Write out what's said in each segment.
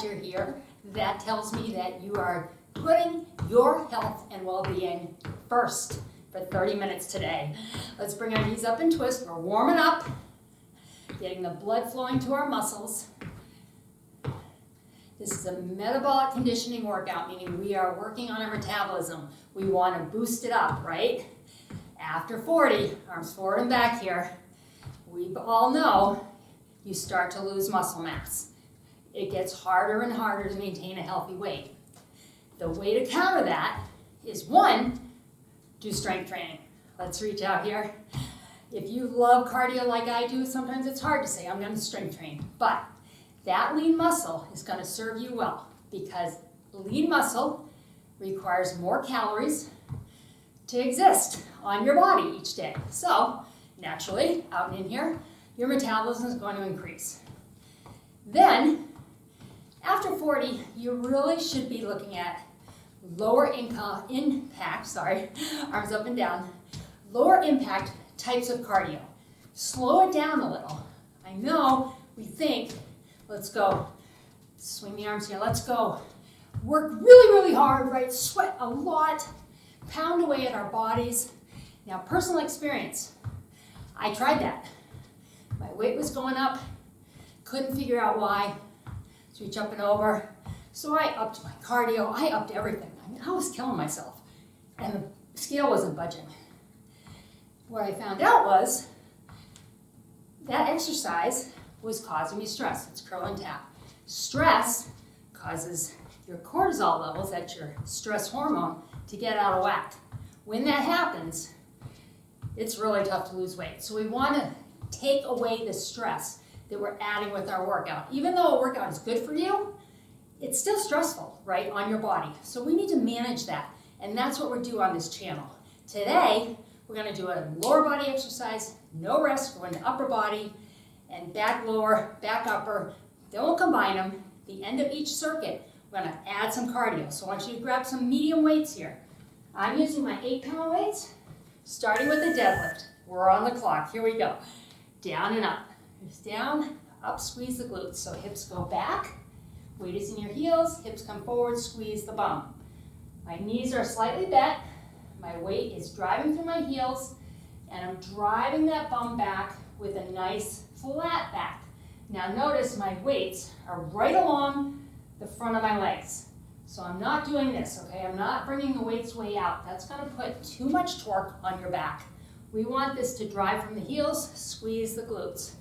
you're here, that tells me that you are putting your health and well-being first for 30 minutes today. Let's bring our knees up and twist. We're warming up, getting the blood flowing to our muscles. This is a metabolic conditioning workout, meaning we are working on our metabolism. We want to boost it up, right? After 40, arms forward and back here, we all know you start to lose muscle mass. It gets harder and harder to maintain a healthy weight. The way to counter that is, one, do strength training. Let's reach out here. If you love cardio like I do, sometimes it's hard to say, I'm going to strength train. But that lean muscle is going to serve you well because lean muscle requires more calories to exist on your body each day. So, naturally, out and in here, your metabolism is going to increase. Then, after 40, you really should be looking at lower impact, arms up and down, lower impact types of cardio. Slow it down a little. I know we think, let's go, swing the arms here, let's go. Work really, really hard, right? Sweat a lot, pound away at our bodies. Now, personal experience, I tried that. My weight was going up, couldn't figure out why. Let's reach up and over. So I upped my cardio, I upped everything. I was killing myself, and the scale wasn't budging. What I found out was that exercise was causing me stress. It's curl and tap. Stress causes your cortisol levels, that's your stress hormone, to get out of whack. When that happens, it's really tough to lose weight. So we want to take away the stress that we're adding with our workout. Even though a workout is good for you, it's still stressful, right, on your body. So we need to manage that, and that's what we're doing on this channel. Today, we're going to do a lower body exercise, no rest, going to upper body, and back lower, back upper. Then we'll combine them. At the end of each circuit, we're going to add some cardio. So I want you to grab some medium weights here. I'm using my 8-pound weights, starting with the deadlift. We're on the clock. Here we go. Down and up. Just down, up, squeeze the glutes. So hips go back. Weight is in your heels, hips come forward, squeeze the bum. My knees are slightly bent, my weight is driving through my heels, and I'm driving that bum back with a nice flat back. Now notice my weights are right along the front of my legs. So I'm not doing this, okay? I'm not bringing the weights way out. That's gonna put too much torque on your back. We want this to drive from the heels, squeeze the glutes.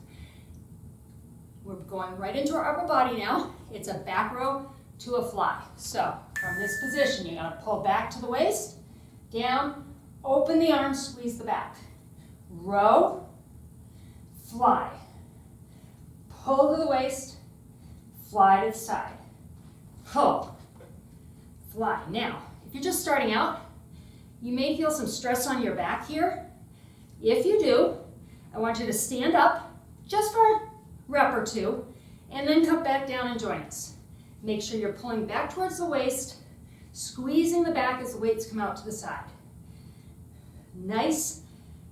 We're going right into our upper body now. It's a back row to a fly. So from this position, you're gonna pull back to the waist, down, open the arms, squeeze the back. Row, fly. Pull to the waist, fly to the side. Pull, fly. Now, if you're just starting out, you may feel some stress on your back here. If you do, I want you to stand up just for a rep or two, and then come back down and join us. Make sure you're pulling back towards the waist, squeezing the back as the weights come out to the side. Nice,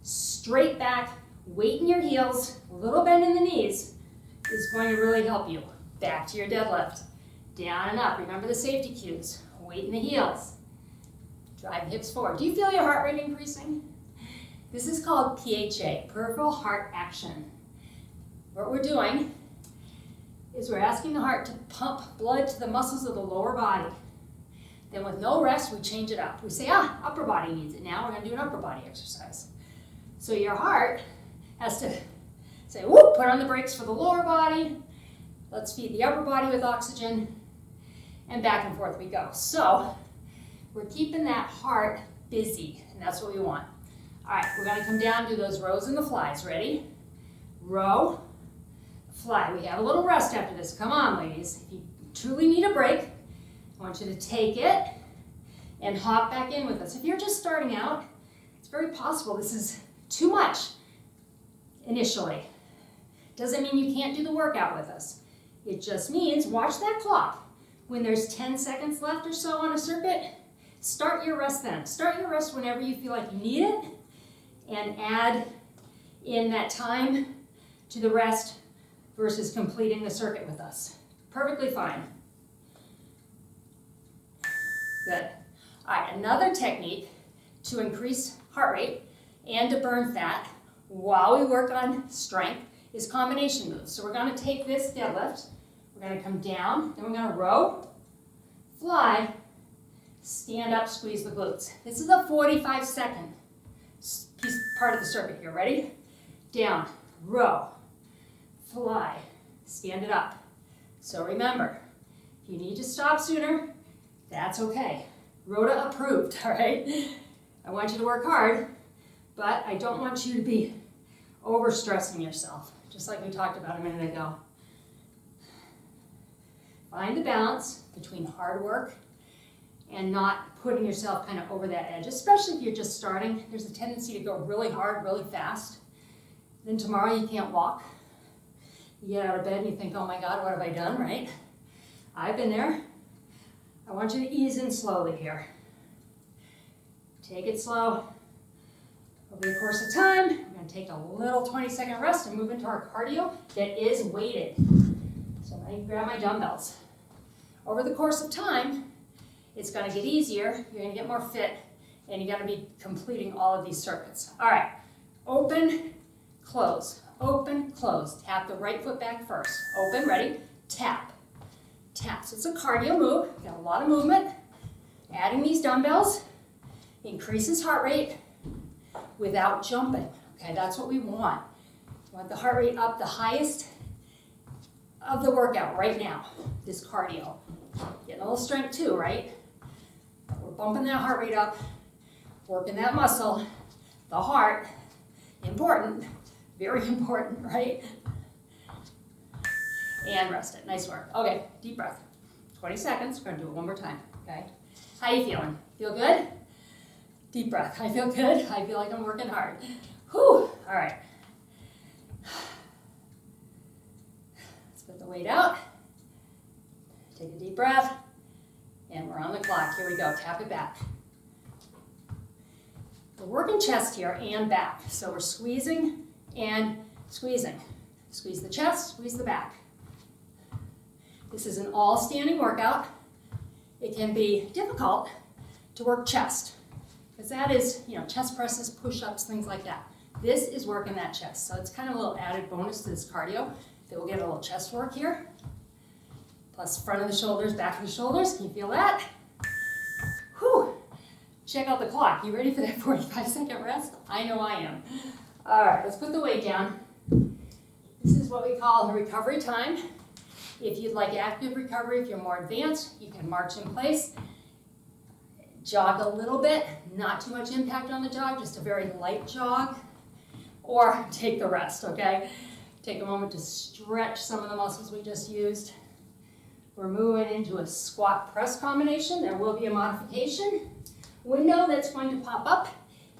straight back, weight in your heels, a little bend in the knees is going to really help you. Back to your deadlift. Down and up. Remember the safety cues. Weight in the heels. Drive hips forward. Do you feel your heart rate increasing? This is called PHA, Periferal Heart Action. What we're doing is we're asking the heart to pump blood to the muscles of the lower body. Then with no rest, we change it up. We say, upper body needs it. Now we're going to do an upper body exercise. So your heart has to say, whoop, put on the brakes for the lower body. Let's feed the upper body with oxygen. And back and forth we go. So we're keeping that heart busy, and that's what we want. All right, we're going to come down, do those rows and the flies. Ready? Row, fly. We have a little rest after this. Come on, ladies. If you truly need a break, I want you to take it and hop back in with us. If you're just starting out, it's very possible this is too much initially. Doesn't mean you can't do the workout with us. It just means watch that clock. When there's 10 seconds left or so on a circuit, start your rest then. Start your rest whenever you feel like you need it, and add in that time to the rest versus completing the circuit with us. Perfectly fine. Good. All right, another technique to increase heart rate and to burn fat while we work on strength is combination moves. So we're going to take this deadlift, we're going to come down, then we're going to row, fly, stand up, squeeze the glutes. This is a 45-second part of the circuit here. Ready? Down, row, fly, stand it up. So remember, if you need to stop sooner, that's okay. Rhoda approved, all right? I want you to work hard, but I don't want you to be overstressing yourself, just like we talked about a minute ago. Find the balance between hard work and not putting yourself kind of over that edge, especially if you're just starting. There's a tendency to go really hard, really fast. Then tomorrow you can't walk. You get out of bed and you think, oh my God, what have I done, right? I've been there. I want you to ease in slowly here. Take it slow. Over the course of time, we're going to take a little 20-second rest and move into our cardio that is weighted. So I'm going to grab my dumbbells. Over the course of time, it's going to get easier, you're going to get more fit, and you're going to be completing all of these circuits. All right, open, close, open, close. Tap the right foot back first. Open, ready, tap, tap. So it's a cardio move, got a lot of movement. Adding these dumbbells increases heart rate without jumping. Okay, that's what we want. We want the heart rate up the highest of the workout right now, this cardio. Getting a little strength too, right? We're bumping that heart rate up, working that muscle, the heart, important, very important, right? And rest it, nice work. Okay, deep breath, 20 seconds, we're gonna do it one more time, okay? How you feeling? Feel good? Deep breath, I feel good, I feel like I'm working hard. Whew, all right. Let's put the weight out. Take a deep breath, and we're on the clock. Here we go, tap it back. We're working chest here and back. So we're squeezing and squeezing. Squeeze the chest, squeeze the back. This is an all-standing workout. It can be difficult to work chest, because that is, chest presses, push-ups, things like that. This is working that chest. So it's kind of a little added bonus to this cardio that we'll get a little chest work here. Plus front of the shoulders, back of the shoulders. Can you feel that? Whew. Check out the clock. You ready for that 45-second rest? I know I am. All right, let's put the weight down. This is what we call the recovery time. If you'd like active recovery, if you're more advanced, you can march in place, jog a little bit, not too much impact on the jog, just a very light jog, or take the rest, okay? Take a moment to stretch some of the muscles we just used. We're moving into a squat press combination. There will be a modification window that's going to pop up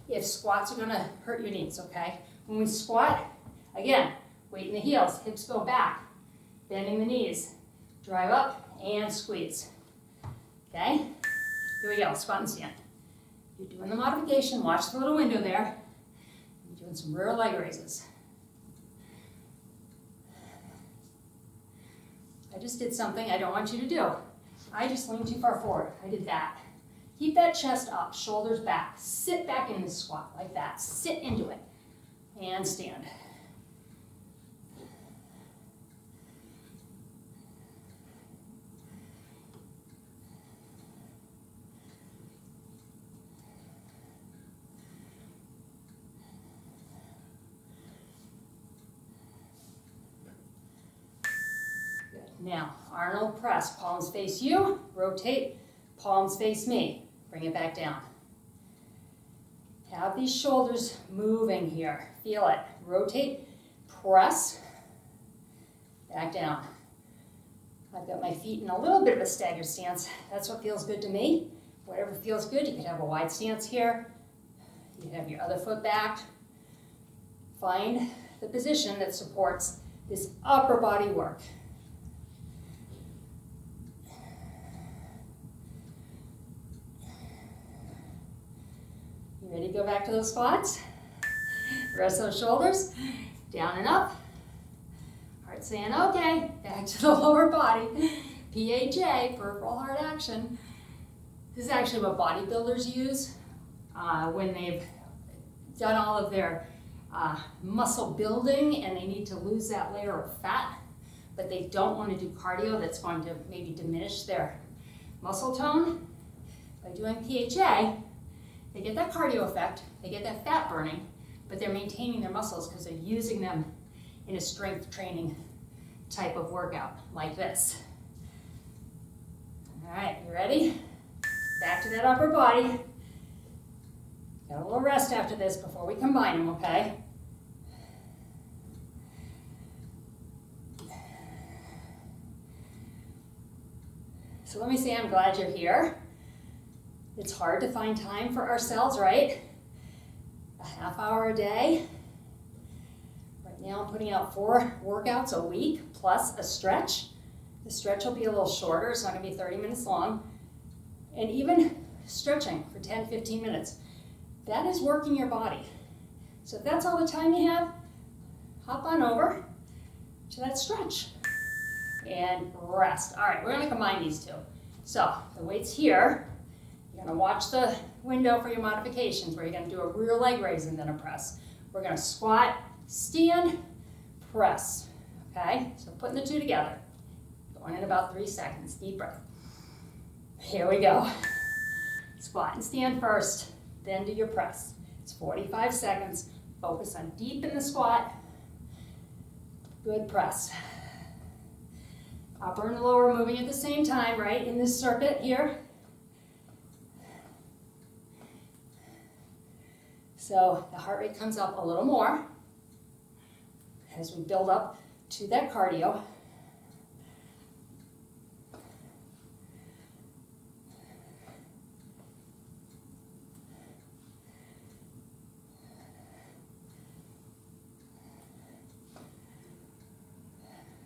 if squats are going to hurt your knees, okay? When we squat, again, weight in the heels, hips go back, bending the knees, drive up and squeeze, okay? Here we go, squat and stand. You're doing the modification, watch the little window there. You're doing some rear leg raises. I just did something I don't want you to do. I just leaned too far forward. I did that. Keep that chest up, shoulders back. Sit back in this squat like that. Sit into it. And stand. Now, Arnold press, palms face you, rotate, palms face me. Bring it back down. Have these shoulders moving here. Feel it. Rotate, press, back down. I've got my feet in a little bit of a staggered stance. That's what feels good to me. Whatever feels good, you could have a wide stance here. You can have your other foot back. Find the position that supports this upper body work. Ready to go back to those squats? Rest those shoulders, down and up. Heart saying, okay, back to the lower body. PHA, Periferal Heart Action. This is actually what bodybuilders use when they've done all of their muscle building and they need to lose that layer of fat, but they don't want to do cardio that's going to maybe diminish their muscle tone. By doing PHA, they get that cardio effect, they get that fat burning, but they're maintaining their muscles because they're using them in a strength training type of workout like this. All right, you ready? Back to that upper body. Got a little rest after this before we combine them, okay? So let me say I'm glad you're here. It's hard to find time for ourselves, right? A half hour a day. Right now I'm putting out 4 workouts a week plus a stretch. The stretch will be a little shorter, it's not gonna be 30 minutes long. And even stretching for 10, 15 minutes. That is working your body. So if that's all the time you have, hop on over to that stretch and rest. All right, we're gonna combine these two. So the weight's here. You're gonna watch the window for your modifications where you're gonna do a rear leg raise and then a press. We're gonna squat, stand, press, okay? So putting the two together. Going in about 3 seconds, deep breath. Here we go. Squat and stand first, then do your press. It's 45 seconds. Focus on deep in the squat. Good press. Upper and lower moving at the same time, right? In this circuit here. So the heart rate comes up a little more as we build up to that cardio.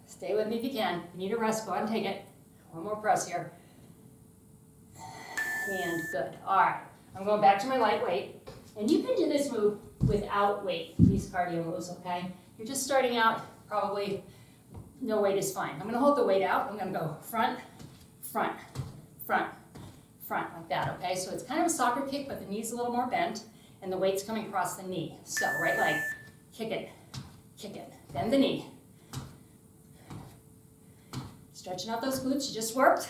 Stay with me if you can. If you need a rest, go ahead and take it. One more press here. And good. All right. I'm going back to my light weight. And you can do this move without weight, these cardio moves, okay? You're just starting out, probably no weight is fine. I'm going to hold the weight out. I'm going to go front, front, front, front, like that, okay? So it's kind of a soccer kick, but the knee's a little more bent, and the weight's coming across the knee. So right leg, kick it, bend the knee. Stretching out those glutes you just worked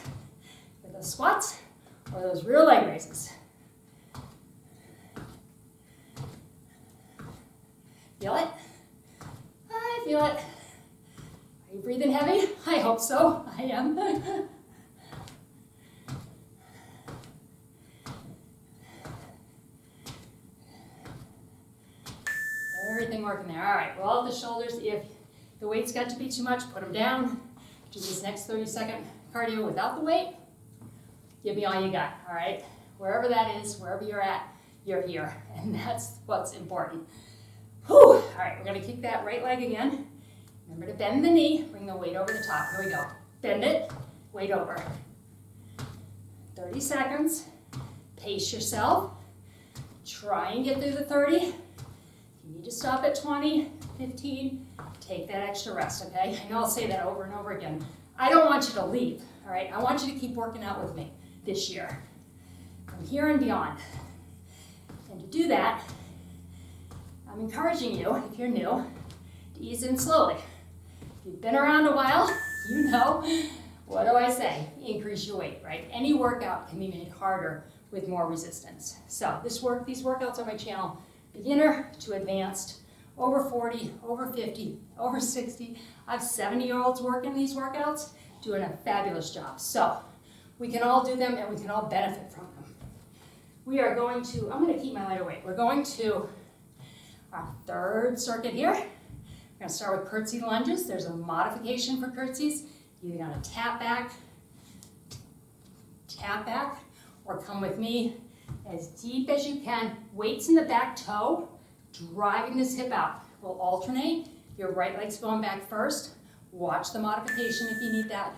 with those squats or those rear leg raises. Feel it? I feel it. Are you breathing heavy? I hope so. I am. Everything working there. All right, roll out the shoulders. If the weight's got to be too much, put them down. Do this next 30-second cardio without the weight. Give me all you got, all right? Wherever that is, wherever you're at, you're here. And that's what's important. Whew. All right, we're gonna kick that right leg again. Remember to bend the knee, bring the weight over the top. Here we go. Bend it, weight over. 30 seconds. Pace yourself. Try and get through the 30. If you need to stop at 20, 15, take that extra rest, okay? I know I'll say that over and over again. I don't want you to leave, all right? I want you to keep working out with me this year, from here and beyond. And to do that, I'm encouraging you, if you're new, to ease in slowly. If you've been around a while, you know, what do I say? Increase your weight, right? Any workout can be made harder with more resistance. So these workouts on my channel, beginner to advanced, over 40, over 50, over 60. I have 70-year-olds working these workouts, doing a fabulous job. So we can all do them and we can all benefit from them. We are going to, I'm going to keep my lighter weight. We're going to our third circuit here. We're going to start with curtsy lunges. There's a modification for curtsies. You're going to tap back, or come with me as deep as you can. Weights in the back toe, driving this hip out. We'll alternate. Your right leg's going back first. Watch the modification if you need that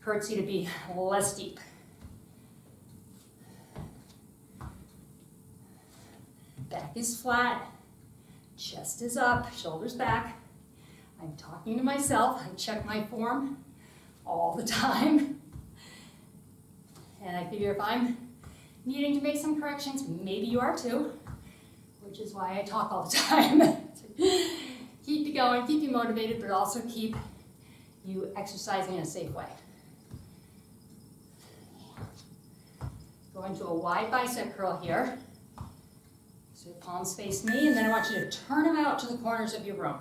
curtsy to be less deep. Back is flat, chest is up, shoulders back. I'm talking to myself. I check my form all the time. And I figure if I'm needing to make some corrections, maybe you are too, which is why I talk all the time. Keep you going, keep you motivated, but also keep you exercising in a safe way. Go into a wide bicep curl here. So your palms face me, and then I want you to turn them out to the corners of your room.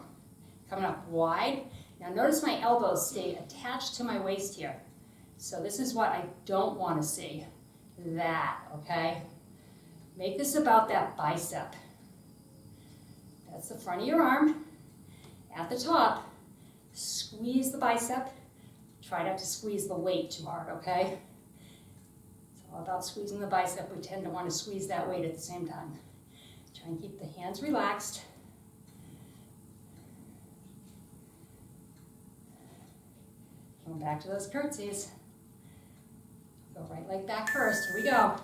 Coming up wide. Now notice my elbows stay attached to my waist here. So this is what I don't want to see. That, okay? Make this about that bicep. That's the front of your arm. At the top, squeeze the bicep. Try not to squeeze the weight too hard, okay? It's all about squeezing the bicep. We tend to want to squeeze that weight at the same time. Try and keep the hands relaxed. Coming back to those curtsies. Go right leg back first. Here we go.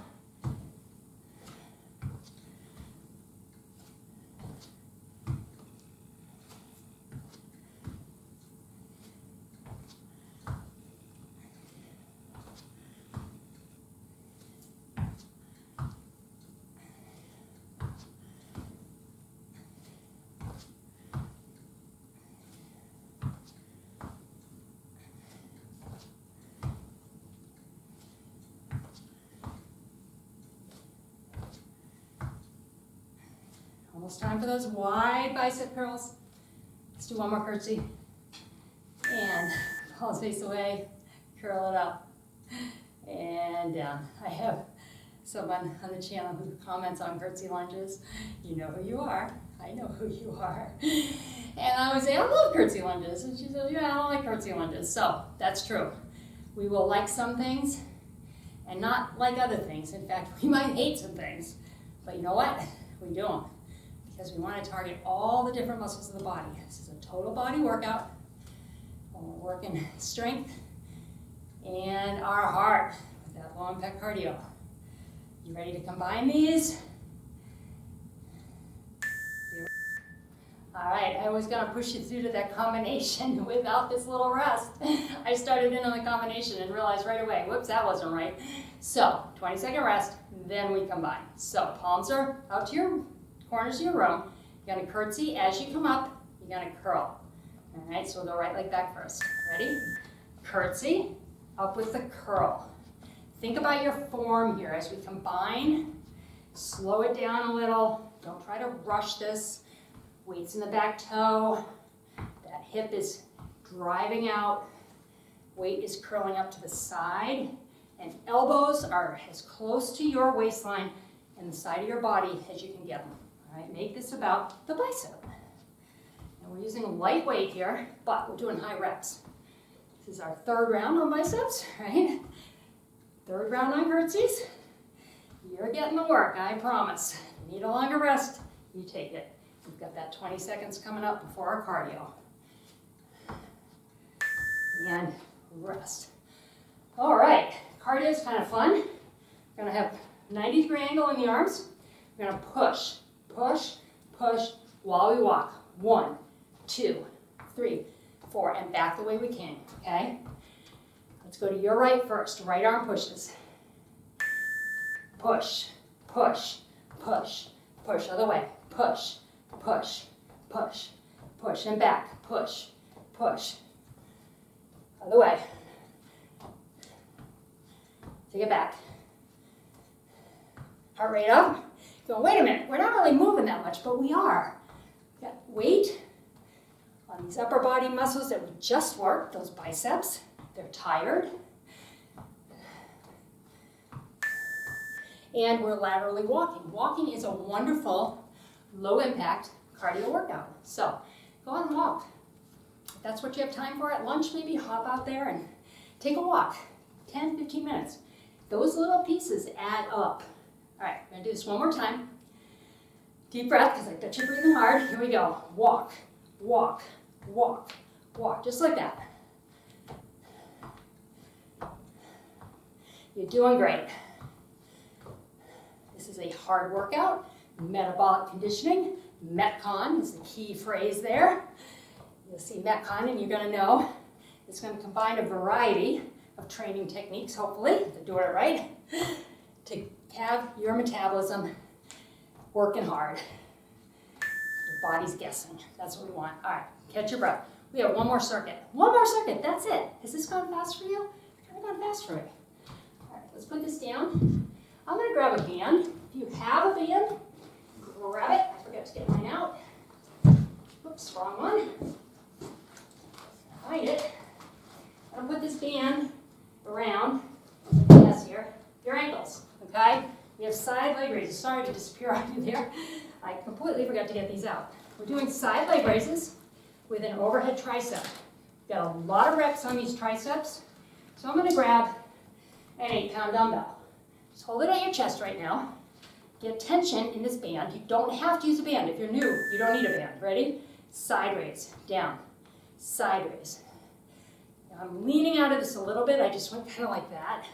Almost time for those wide bicep curls. Let's do one more curtsy. And palms face away, curl it up, and down. I have someone on the channel who comments on curtsy lunges. You know who you are. I know who you are. And I would say, I love curtsy lunges. And she says, yeah, I don't like curtsy lunges. So that's true. We will like some things and not like other things. In fact, we might hate some things. But you know what? We do them. Because we want to target all the different muscles of the body. This is a total body workout. We're working strength and our heart with that low impact cardio. You ready to combine these? All right, I was going to push you through to that combination without this little rest. I started in on the combination and realized right away, whoops, that wasn't right. So 20-second rest, then we combine. So palms are out to your corners of your room. You're going to curtsy as you come up. You're going to curl. All right, so we'll go right leg back first. Ready? Curtsy, up with the curl. Think about your form here as we combine. Slow it down a little. Don't try to rush this. Weights in the back toe. That hip is driving out. Weight is curling up to the side. And elbows are as close to your waistline and the side of your body as you can get them. All right, make this about the bicep. And we're using lightweight here, but we're doing high reps. This is our third round on biceps, right? Third round on curtsies. You're getting the work, I promise. If you need a longer rest, you take it. We've got that 20 seconds coming up before our cardio. And rest. All right, cardio is kind of fun. We're gonna have 90-degree angle in the arms. We're gonna push, push, push while we walk. 1, 2, 3, 4, and back the way we can, okay? Let's go to your right first. Right arm pushes. Push, push, push, push. Other way. Push, push, push, push, and back. Push, push. Other way. Take it back. Heart rate up. Going, wait a minute, we're not really moving that much, but we are. We've got weight on these upper body muscles that we just worked, those biceps. They're tired. And we're laterally walking. Walking is a wonderful, low impact cardio workout. So go on and walk. If that's what you have time for at lunch, maybe hop out there and take a walk. 10, 15 minutes. Those little pieces add up. All right, we're gonna do this one more time. Deep breath, because I bet you're breathing hard. Here we go. Walk, walk, walk, walk, just like that. You're doing great. This is a hard workout. Metabolic conditioning. MetCon is the key phrase there. You'll see MetCon and you're going to know it's going to combine a variety of of training techniques, hopefully, to do it right, to have your metabolism working hard. Your body's guessing. That's what we want. All right, catch your breath. We have one more circuit. One more circuit, that's it. Has this gone fast for you? It's kind of gone fast for me. All right, let's put this down. I'm gonna grab a band. If you have a band, grab it. I forgot to get mine out. Oops, wrong one. Find it. I'm gonna put this band around, yes, here, your ankles, okay? We have side leg raises. Sorry to disappear on you there. I completely forgot to get these out. We're doing side leg raises with an overhead tricep. We've got a lot of reps on these triceps. So I'm gonna grab an 8-pound dumbbell. Just hold it at your chest right now. Get tension in this band. You don't have to use a band. If you're new, you don't need a band. Ready? Side raise, down, side raise. Now I'm leaning out of this a little bit. I just went kind of like that.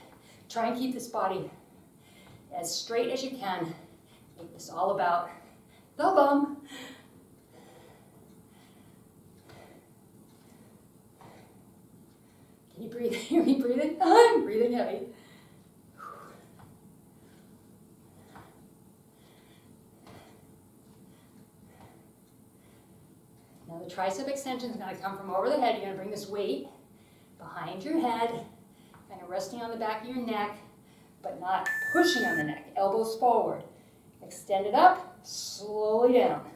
Try and keep this body as straight as you can. Make this all about the bum. Can you breathe? Hear me breathing? I'm breathing heavy. Now the tricep extension is going to come from over the head. You're going to bring this weight behind your head, kind of resting on the back of your neck, but not pushing on the neck. Elbows forward. Extend it up, slowly down.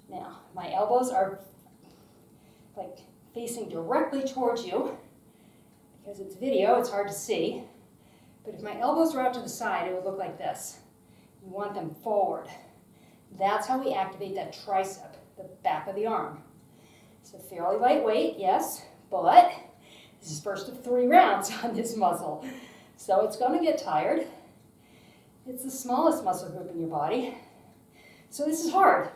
Now, my elbows are like facing directly towards you. Because it's video, it's hard to see. But if my elbows were out to the side, it would look like this. You want them forward. That's how we activate that tricep, the back of the arm. So fairly lightweight, yes, but this is first of 3 rounds on this muscle. So it's going to get tired. It's the smallest muscle group in your body. So this is hard.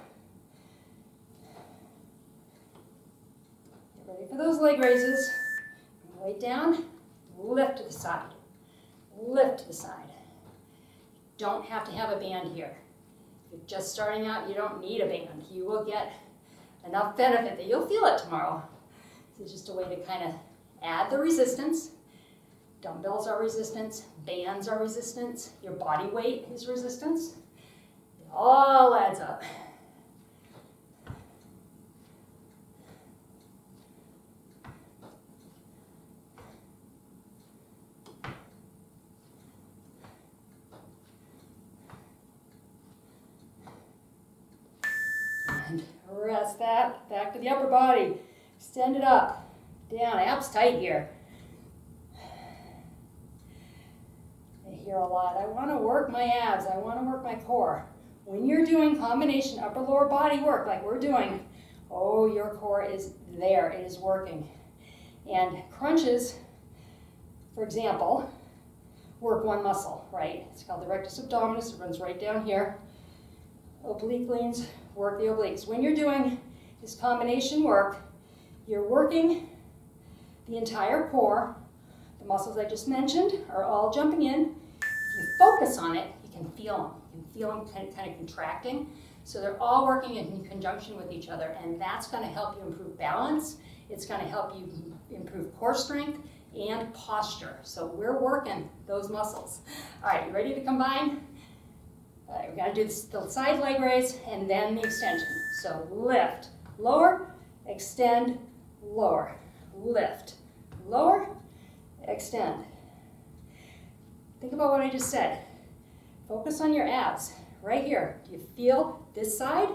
Get ready for those leg raises. Weight down, lift to the side. Lift to the side. You don't have to have a band here. If you're just starting out, you don't need a band. You will get enough benefit that you'll feel it tomorrow. This is just a way to kind of add the resistance. Dumbbells are resistance, bands are resistance, your body weight is resistance. It all adds up. And rest that, back to the upper body. Extend it up, down, abs tight here. I hear a lot, I want to work my abs, I want to work my core. When you're doing combination upper lower body work like we're doing, oh, your core is there, it is working. And crunches, for example, work one muscle, right? It's called the rectus abdominis, it runs right down here. Oblique leans, work the obliques. When you're doing this combination work, you're working the entire core. The muscles I just mentioned are all jumping in. If you focus on it, you can feel them. You can feel them kind of contracting. So they're all working in conjunction with each other, and that's going to help you improve balance. It's going to help you improve core strength and posture. So we're working those muscles. All right, you ready to combine? All right, we're going to do the side leg raise and then the extension. So lift, lower, extend, lower, lift, lower, extend. Think about what I just said. Focus on your abs right here. Do you feel this side?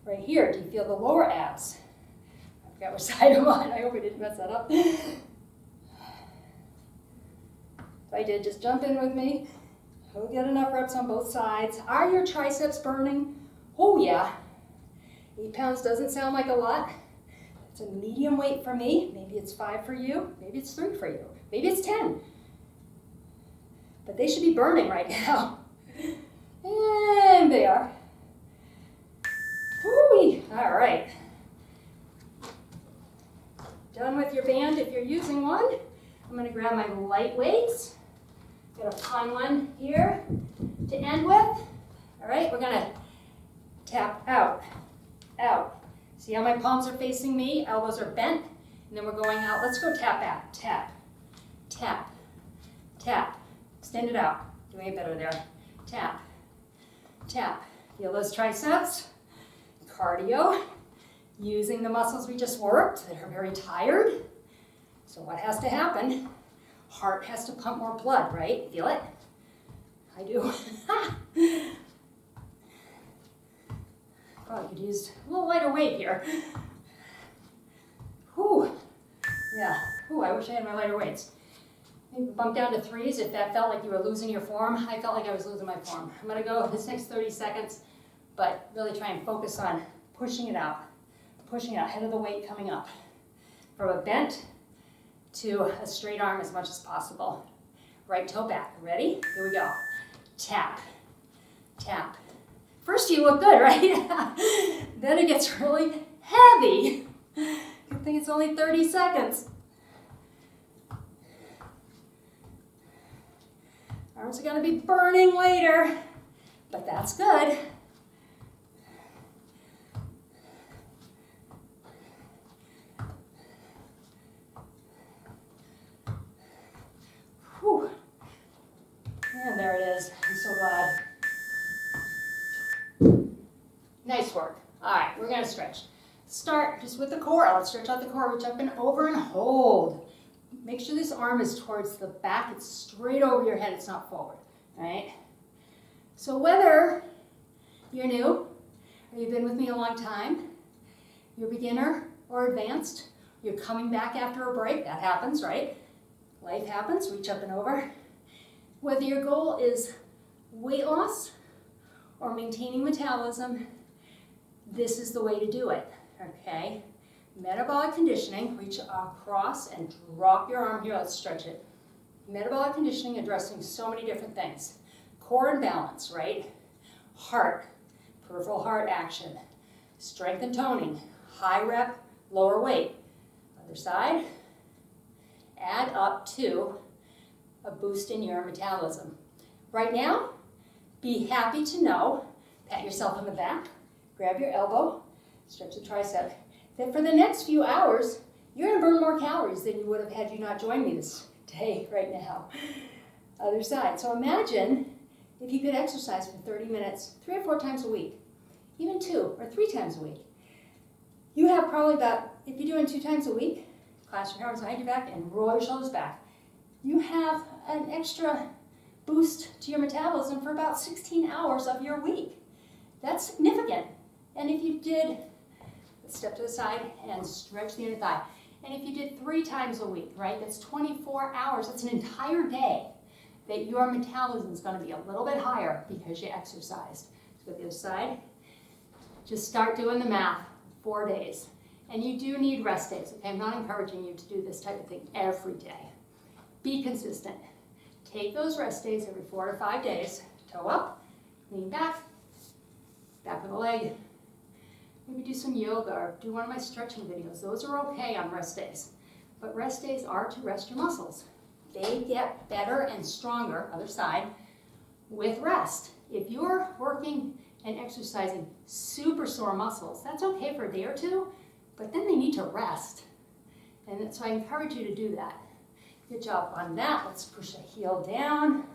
Right here, do you feel the lower abs? I forgot which side I'm on. I hope I didn't mess that up. If I did, just jump in with me. We'll get enough reps on both sides. Are your triceps burning? Oh yeah. 8 pounds doesn't sound like a lot. It's a medium weight for me. Maybe it's 5 for you. Maybe it's 3 for you. Maybe it's 10. But they should be burning right now. And they are. Whoo-wee. All right. Done with your band if you're using one. I'm going to grab my light weights. Got a fun one here to end with. All right, we're going to tap out, out. See how my palms are facing me? Elbows are bent. And then we're going out. Let's go tap out. Tap, tap, tap. Extend it out. Doing it better there. Tap, tap. Feel those triceps. Cardio. Using the muscles we just worked that are very tired. So what has to happen? Heart has to pump more blood, right? Feel it? I do. Probably could use a little lighter weight here. Whew. Yeah. Whew, I wish I had my lighter weights. Maybe bump down to 3s if that felt like you were losing your form. I felt like I was losing my form. I'm going to go this next 30 seconds, but really try and focus on pushing it out. Pushing it out, head of the weight coming up. From a bent to a straight arm as much as possible. Right toe back. Ready? Here we go. Tap, tap. First you look good, right? Then it gets really heavy. Good thing it's only 30 seconds. Arms are going to be burning later, but that's good. Whew. And there it is. I'm so glad. Nice work. All right, we're going to stretch. Start just with the core. Let's stretch out the core. Reach up and over and hold. Make sure this arm is towards the back. It's straight over your head. It's not forward. All right? So whether you're new or you've been with me a long time, you're beginner or advanced, you're coming back after a break. That happens, right? Life happens. Reach up and over. Whether your goal is weight loss or maintaining metabolism, this is the way to do it, okay? Metabolic conditioning, reach across and drop your arm here. Let's stretch it. Metabolic conditioning addressing so many different things. Core and balance, right? Heart, peripheral heart action. Strength and toning, high rep, lower weight. Other side, add up to a boost in your metabolism. Right now, be happy to know, pat yourself on the back, grab your elbow, stretch the tricep, that for the next few hours, you're going to burn more calories than you would have had you not joined me this day right now. Other side. So imagine if you could exercise for 30 minutes, 3 or 4 times a week, even 2 or 3 times a week. You have probably about, if you're doing 2 times a week, clasp your arms behind your back and roll your shoulders back. You have an extra boost to your metabolism for about 16 hours of your week. That's significant. And if you did, let's step to the side and stretch the inner thigh. And if you did 3 times a week, right, that's 24 hours. That's an entire day that your metabolism is going to be a little bit higher because you exercised. Let's go to the other side. Just start doing the math. 4 days. And you do need rest days, okay? I'm not encouraging you to do this type of thing every day. Be consistent. Take those rest days every 4 to 5 days. Toe up, lean back, back of the leg. Maybe do some yoga or do one of my stretching videos. Those are okay on rest days. But rest days are to rest your muscles. They get better and stronger, other side, with rest. If you're working and exercising super sore muscles, that's okay for a day or 2, but then they need to rest. And so I encourage you to do that. Good job on that. Let's push the heel down.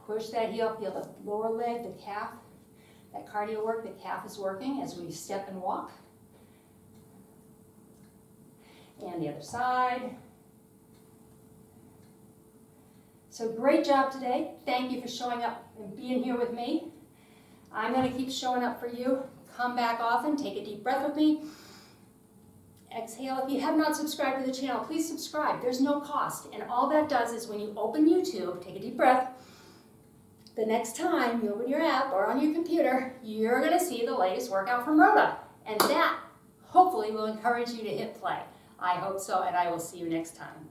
Push that heel, feel the lower leg, the calf. That cardio work, the calf is working as we step and walk. And the other side. So great job today. Thank you for showing up and being here with me. I'm going to keep showing up for you. Come back often. Take a deep breath with me. Exhale. If you have not subscribed to the channel, please subscribe. There's no cost. And all that does is when you open YouTube, take a deep breath, the next time you open your app or on your computer, you're going to see the latest workout from Rhoda. And that hopefully will encourage you to hit play. I hope so, and I will see you next time.